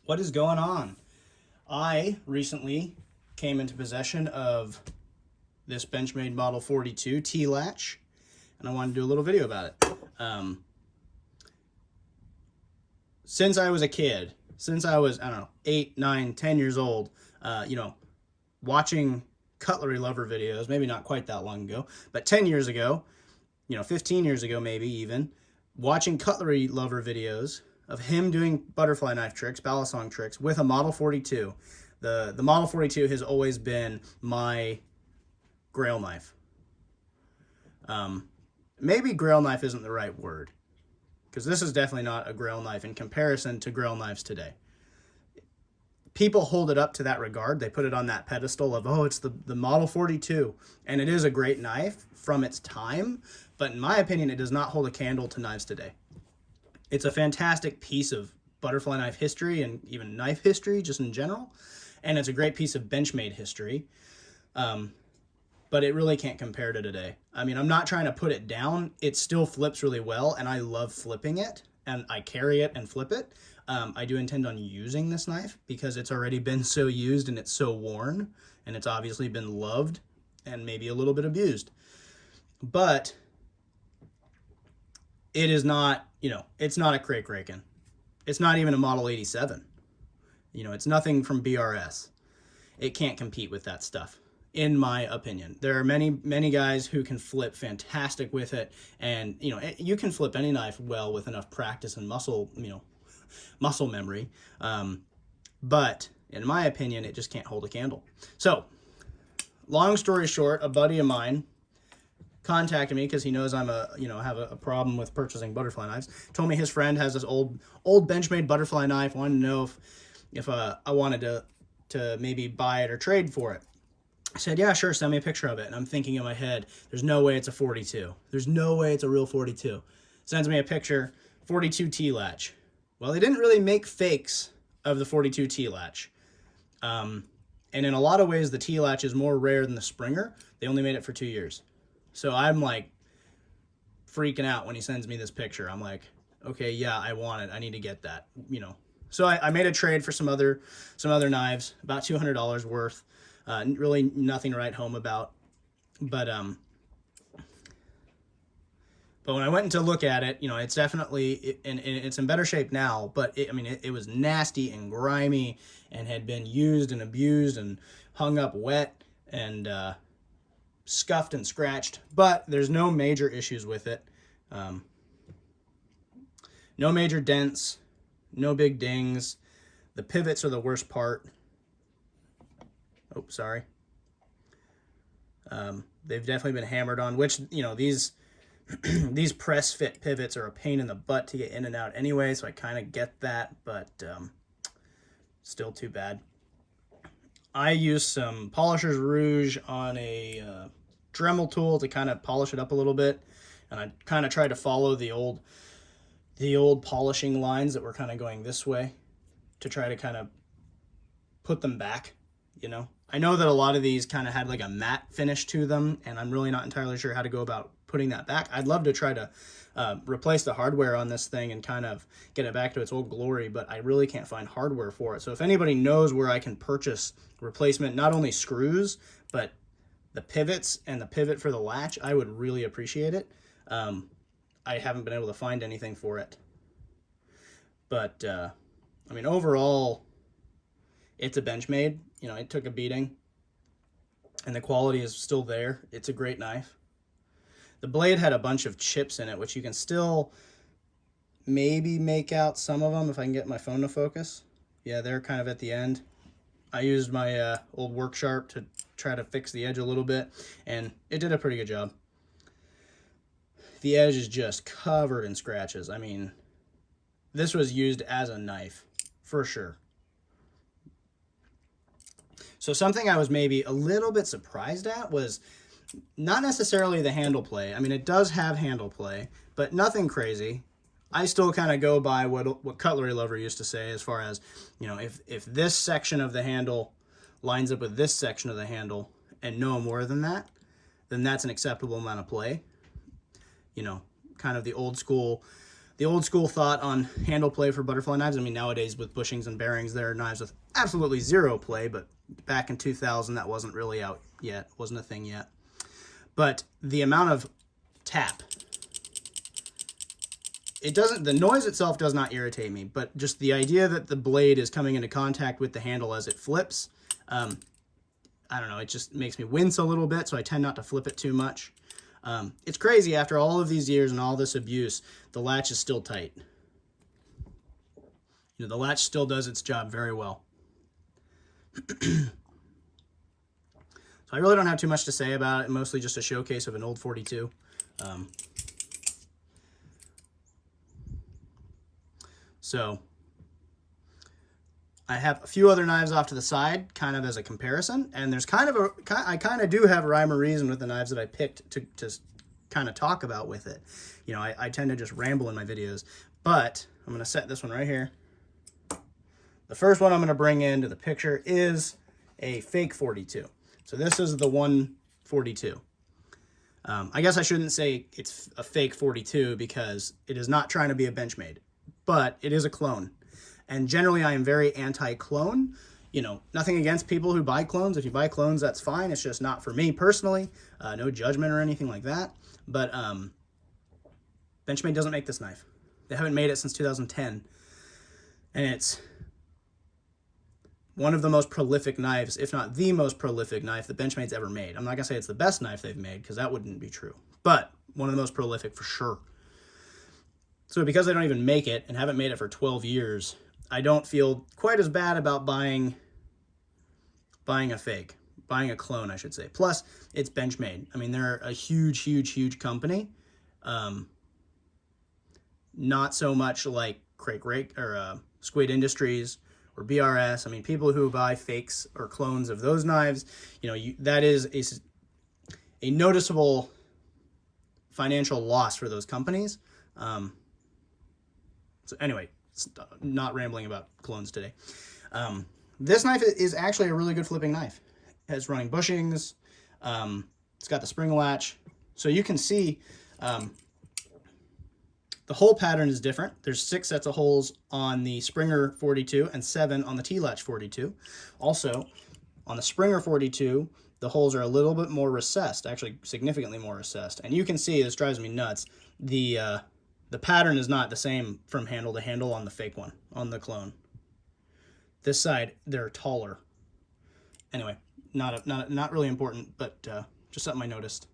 What is going on? I recently came into possession of this Benchmade Model 42 T-latch, and I wanted to do a little video about it. Since I was a kid, since I was, I don't know, 8, 9, 10 years old, watching cutlery lover videos, maybe not quite that long ago, but 10 years ago, 15 years ago maybe even, watching cutlery lover videos of him doing butterfly knife tricks, balisong tricks with a Model 42. The Model 42 has always been my grail knife. Maybe grail knife isn't the right word, because this is definitely not a grail knife in comparison to grail knives today. People hold it up to that regard. They put it on that pedestal of, oh, it's the Model 42. And it is a great knife from its time, but in my opinion, it does not hold a candle to knives today. It's a fantastic piece of butterfly knife history and even knife history just in general. And it's a great piece of Benchmade history. But it really can't compare to today. I mean, I'm not trying to put it down. It still flips really well, and I love flipping it, and I carry it and flip it. I do intend on using this knife because it's already been so used and it's so worn, and it's obviously been loved and maybe a little bit abused. But it is not, it's not a Rake Raken. It's not even a Model 87. It's nothing from BRS. It can't compete with that stuff, in my opinion. There are many guys who can flip fantastic with it, and you can flip any knife well with enough practice and muscle memory, but in my opinion it just can't hold a candle. So long story short, a buddy of mine contacted me because he knows I'm have a problem with purchasing butterfly knives. Told me his friend has this old Benchmade butterfly knife. Wanted to know if I wanted to maybe buy it or trade for it. I said, yeah, sure, send me a picture of it. And I'm thinking in my head, there's no way it's a 42. There's no way it's a real 42. Sends me a picture, 42 T-latch. Well, they didn't really make fakes of the 42 T-latch. And in a lot of ways, the T-latch is more rare than the Springer. They only made it for 2 years. So I'm like freaking out when he sends me this picture. I'm like, okay, yeah, I want it. I need to get that, So I made a trade for some other knives, about $200 worth. Really nothing to write home about, but when I went to look at it, it's definitely, and it's in better shape now, but it was nasty and grimy and had been used and abused and hung up wet and scuffed and scratched, but there's no major issues with it. No major dents, no big dings. The pivots are the worst part. Oh, sorry. They've definitely been hammered on, which, these these press fit pivots are a pain in the butt to get in and out anyway, so I kind of get that, but still too bad. I used some Polisher's Rouge on a Dremel tool to kind of polish it up a little bit, and I kind of tried to follow the old polishing lines that were kind of going this way to try to kind of put them back, I know that a lot of these kind of had like a matte finish to them, and I'm really not entirely sure how to go about putting that back. I'd love to try to replace the hardware on this thing and kind of get it back to its old glory, but I really can't find hardware for it. So if anybody knows where I can purchase replacement, not only screws, but the pivots and the pivot for the latch, I would really appreciate it. I haven't been able to find anything for it. But, overall, it's a Benchmade. It took a beating, and the quality is still there. It's a great knife. The blade had a bunch of chips in it, which you can still maybe make out some of them if I can get my phone to focus. Yeah, they're kind of at the end. I used my old work sharp to try to fix the edge a little bit, and it did a pretty good job. The edge is just covered in scratches. This was used as a knife, for sure. So something I was maybe a little bit surprised at was not necessarily the handle play. It does have handle play, but nothing crazy. I still kind of go by what Cutlery Lover used to say, as far as, if this section of the handle lines up with this section of the handle and no more than that, then that's an acceptable amount of play. Kind of the old school the old school thought on handle play for butterfly knives. I mean, nowadays with bushings and bearings, there are knives with absolutely zero play, but back in 2000, that wasn't really out yet, wasn't a thing yet. But the amount of tap, the noise itself does not irritate me, but just the idea that the blade is coming into contact with the handle as it flips, I don't know, it just makes me wince a little bit, so I tend not to flip it too much. It's crazy, after all of these years and all this abuse, the latch is still tight. You know, the latch still does its job very well. So I really don't have too much to say about it, mostly just a showcase of an old 42. So I have a few other knives off to the side, kind of as a comparison, and there's I kind of do have a rhyme or reason with the knives that I picked to kind of talk about with it. You know, I tend to just ramble in my videos, but I'm going to set this one right here. The first one I'm going to bring into the picture is a fake 42. So this is the 142. I guess I shouldn't say it's a fake 42 because it is not trying to be a Benchmade, but it is a clone. And generally I am very anti-clone. You know, nothing against people who buy clones. If you buy clones, that's fine. It's just not for me personally. No judgment or anything like that. But Benchmade doesn't make this knife. They haven't made it since 2010. And it's one of the most prolific knives, if not the most prolific knife that Benchmade's ever made. I'm not going to say it's the best knife they've made, because that wouldn't be true. But one of the most prolific for sure. So because they don't even make it and haven't made it for 12 years, I don't feel quite as bad about buying a fake. Buying a clone, I should say. Plus, it's Benchmade. I mean, they're a huge, huge, huge company. Not so much like Rake or Squid Industries or BRS. I mean, people who buy fakes or clones of those knives, you know, that is a noticeable financial loss for those companies. So anyway, not rambling about clones today. This knife is actually a really good flipping knife. It has running bushings. It's got the spring latch. So you can see the hole pattern is different. There's 6 sets of holes on the Springer 42 and 7 on the T-Latch 42. Also, on the Springer 42, the holes are a little bit more recessed, actually significantly more recessed. And you can see, this drives me nuts, the pattern is not the same from handle to handle on the fake one, on the clone. This side, they're taller. Anyway, not really important, but just something I noticed.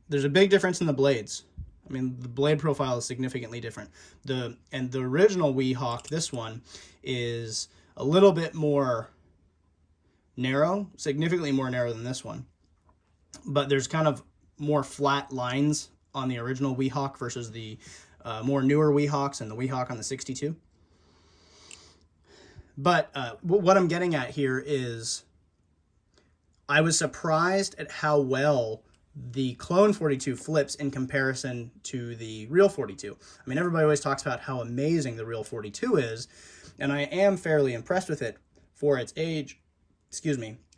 There's a big difference in the blades. I mean, the blade profile is significantly different. The original Weehawk, this one, is a little bit more narrow, significantly more narrow than this one. But there's kind of more flat lines on the original Weehawk versus the more newer Weehawks and the Weehawk on the 62. But what I'm getting at here is I was surprised at how well the clone 42 flips in comparison to the real 42. I mean, everybody always talks about how amazing the real 42 is, and I am fairly impressed with it for its age,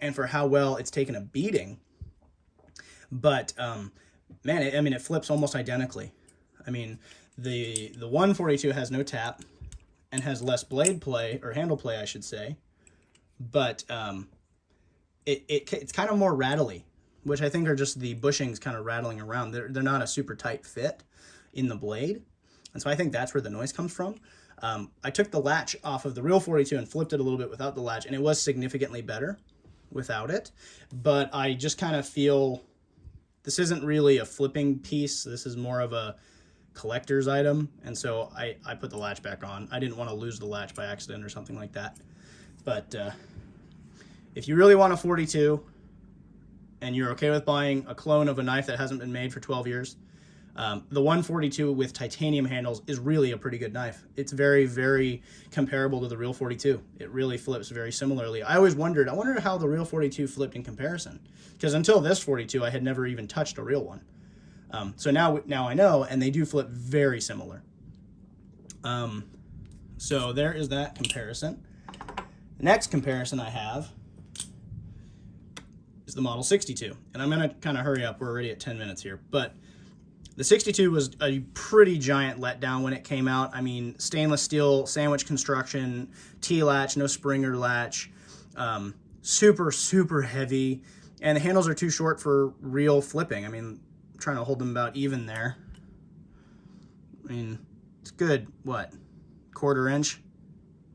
and for how well it's taken a beating. But man, it flips almost identically. I mean, the 142 has no tap and has less blade play, or handle play, I should say. But it's kind of more rattly, which I think are just the bushings kind of rattling around. They're not a super tight fit in the blade. And so I think that's where the noise comes from. I took the latch off of the real 42 and flipped it a little bit without the latch, and it was significantly better without it. But I just kind of feel this isn't really a flipping piece. This is more of a collector's item. And so I put the latch back on. I didn't want to lose the latch by accident or something like that. But if you really want a 42, and you're okay with buying a clone of a knife that hasn't been made for 12 years, the 142 with titanium handles is really a pretty good knife. It's very, very comparable to the real 42. It really flips very similarly. I wondered how the real 42 flipped in comparison, because until this 42, I had never even touched a real one. So now I know, and they do flip very similar. So there is that comparison. The next comparison I have is the Model 62. And I'm going to kind of hurry up. We're already at 10 minutes here. But The 62 was a pretty giant letdown when it came out. I mean, stainless steel sandwich construction, T-latch, no Springer latch, super, super heavy, and the handles are too short for real flipping. I mean, I'm trying to hold them about even there. I mean, it's good, what, 1/4 inch,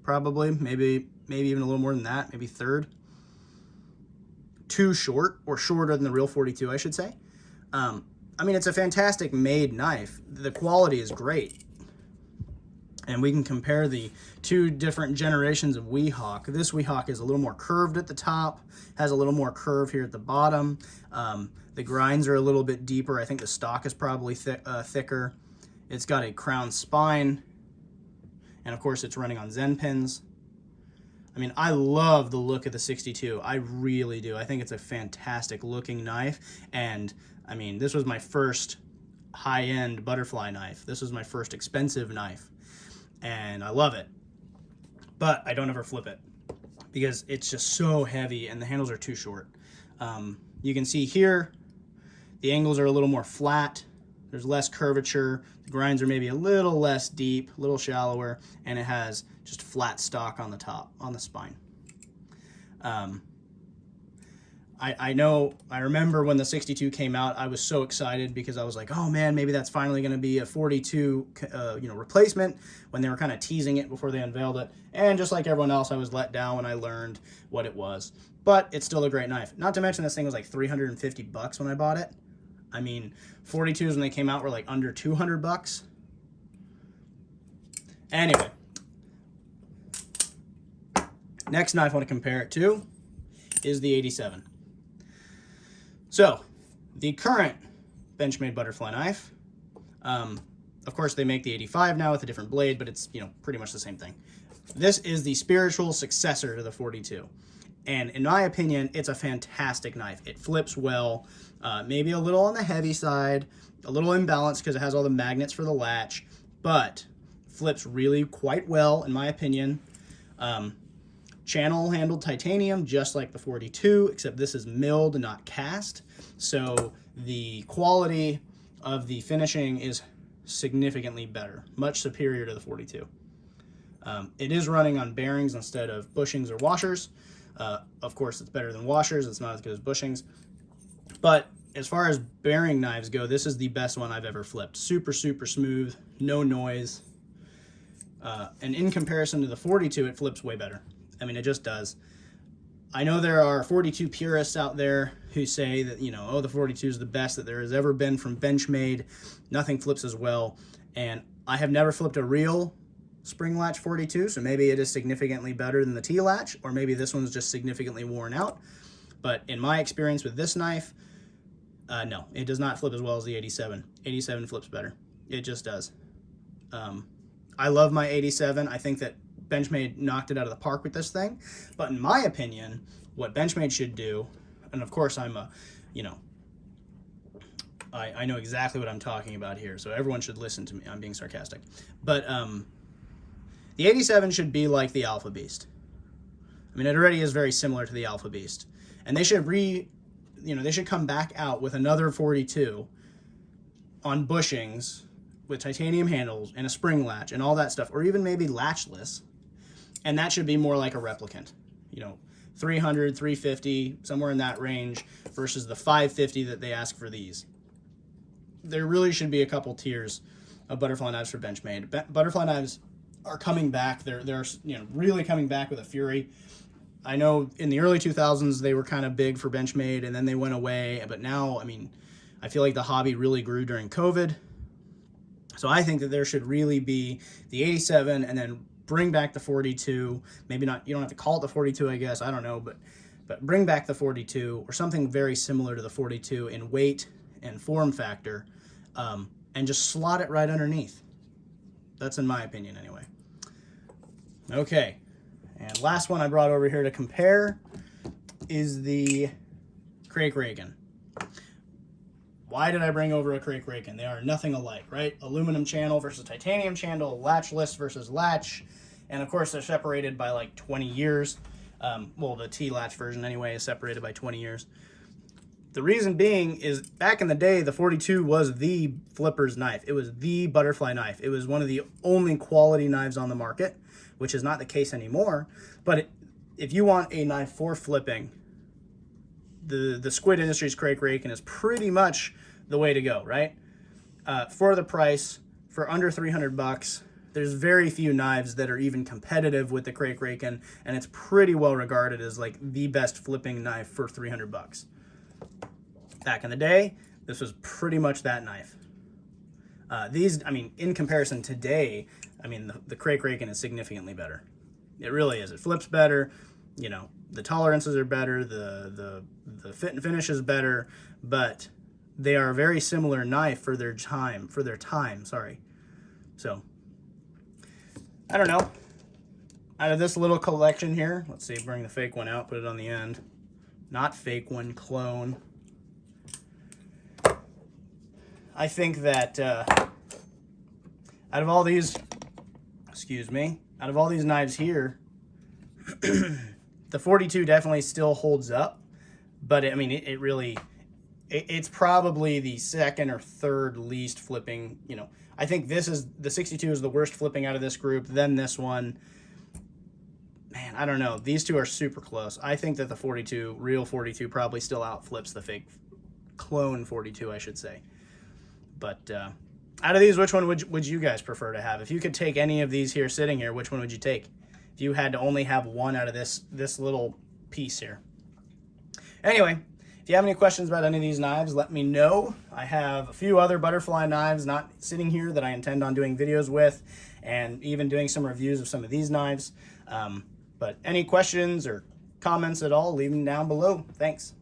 probably, maybe even a little more than that, maybe third. Too short, or shorter than the real 42, I should say. I mean, it's a fantastic made knife. The quality is great. And we can compare the two different generations of Weehawk. This Weehawk is a little more curved at the top, has a little more curve here at the bottom. The grinds are a little bit deeper. I think the stock is probably thicker. It's got a crown spine, and of course it's running on Zen pins. I mean, I love the look of the 62. I really do. I think it's a fantastic looking knife, and I mean, this was my first high-end butterfly knife. This was my first expensive knife, and I love it. But I don't ever flip it because it's just so heavy and the handles are too short. You can see here, the angles are a little more flat. There's less curvature. The grinds are maybe a little less deep, a little shallower, and it has just flat stock on the top, on the spine. I remember when the 62 came out, I was so excited because I was like, oh man, maybe that's finally going to be a 42 replacement, when they were kind of teasing it before they unveiled it. And just like everyone else, I was let down when I learned what it was. But it's still a great knife. Not to mention this thing was like $350 when I bought it. I mean, 42s when they came out were like under $200. Anyway, next knife I want to compare it to is the 87. So, the current Benchmade butterfly knife, of course they make the 85 now with a different blade, but it's, pretty much the same thing. This is the spiritual successor to the 42. And in my opinion, it's a fantastic knife. It flips well, maybe a little on the heavy side, a little imbalanced because it has all the magnets for the latch, but flips really quite well, in my opinion. Channel handled titanium, just like the 42, except this is milled and not cast. So the quality of the finishing is significantly better, much superior to the 42. It is running on bearings instead of bushings or washers. Of course, it's better than washers. It's not as good as bushings. But as far as bearing knives go, this is the best one I've ever flipped. Super, super smooth, no noise. And in comparison to the 42, it flips way better. I mean, it just does. I know there are 42 purists out there who say that, the 42 is the best that there has ever been from Benchmade. Nothing flips as well. And I have never flipped a real spring latch 42, so maybe it is significantly better than the T-latch, or maybe this one's just significantly worn out. But in my experience with this knife, no, it does not flip as well as the 87. 87 flips better. It just does. I love my 87. I think that Benchmade knocked it out of the park with this thing. But in my opinion, what Benchmade should do, and of course I'm I know exactly what I'm talking about here, so everyone should listen to me. I'm being sarcastic. But the 87 should be like the Alpha Beast. I mean, it already is very similar to the Alpha Beast. And they should they should come back out with another 42 on bushings with titanium handles and a spring latch and all that stuff, or even maybe latchless. And that should be more like a replicant, 300, 350, somewhere in that range, versus the 550 that they ask for these. There really should be a couple tiers of butterfly knives for Benchmade. Butterfly knives are coming back. They're really coming back with a fury. I know in the early 2000s they were kind of big for Benchmade, and then they went away. But now, I mean, I feel like the hobby really grew during COVID. So I think that there should really be the 87 and then bring back the 42. Maybe not, you don't have to call it the 42, I guess, I don't know, but bring back the 42 or something very similar to the 42 in weight and form factor, and just slot it right underneath. That's in my opinion anyway. Okay, and last one I brought over here to compare is the Rake. Why did I bring over a Rake? They are nothing alike, right? Aluminum channel versus titanium channel, latchless versus latch, and of course they're separated by like 20 years. Well, the T-latch version anyway is separated by 20 years. The reason being is back in the day, the 42 was the flipper's knife. It was the butterfly knife. It was one of the only quality knives on the market, which is not the case anymore. But if you want a knife for flipping, the Squid Industries Crake Rake is pretty much the way to go, right? For the price, for under 300 bucks, there's very few knives that are even competitive with the Crake Rake, and it's pretty well regarded as like the best flipping knife for 300 bucks. Back in the day, this was pretty much that knife. These, I mean, in comparison today, I mean, the Crake Rake is significantly better. It really is. It flips better. You know, the tolerances are better. The fit and finish is better, but they are a very similar knife for their time. Sorry. So, I don't know. Out of this little collection here, let's see, bring the fake one out, put it on the end. Not fake one, clone. I think that out of all these, out of all these knives here, the 42 definitely still holds up, but I mean, it really, it's probably the second or third least flipping, you know. I think the 62 is the worst flipping out of this group, then this one. Man, I don't know. These two are super close. I think that the 42, real 42, probably still outflips the fake clone 42, I should say. But out of these, which one would you guys prefer to have? If you could take any of these here sitting here, which one would you take? If you had to only have one out of this little piece here. Anyway, if you have any questions about any of these knives, let me know. I have a few other butterfly knives not sitting here that I intend on doing videos with, and even doing some reviews of some of these knives. But any questions or comments at all, leave them down below. Thanks.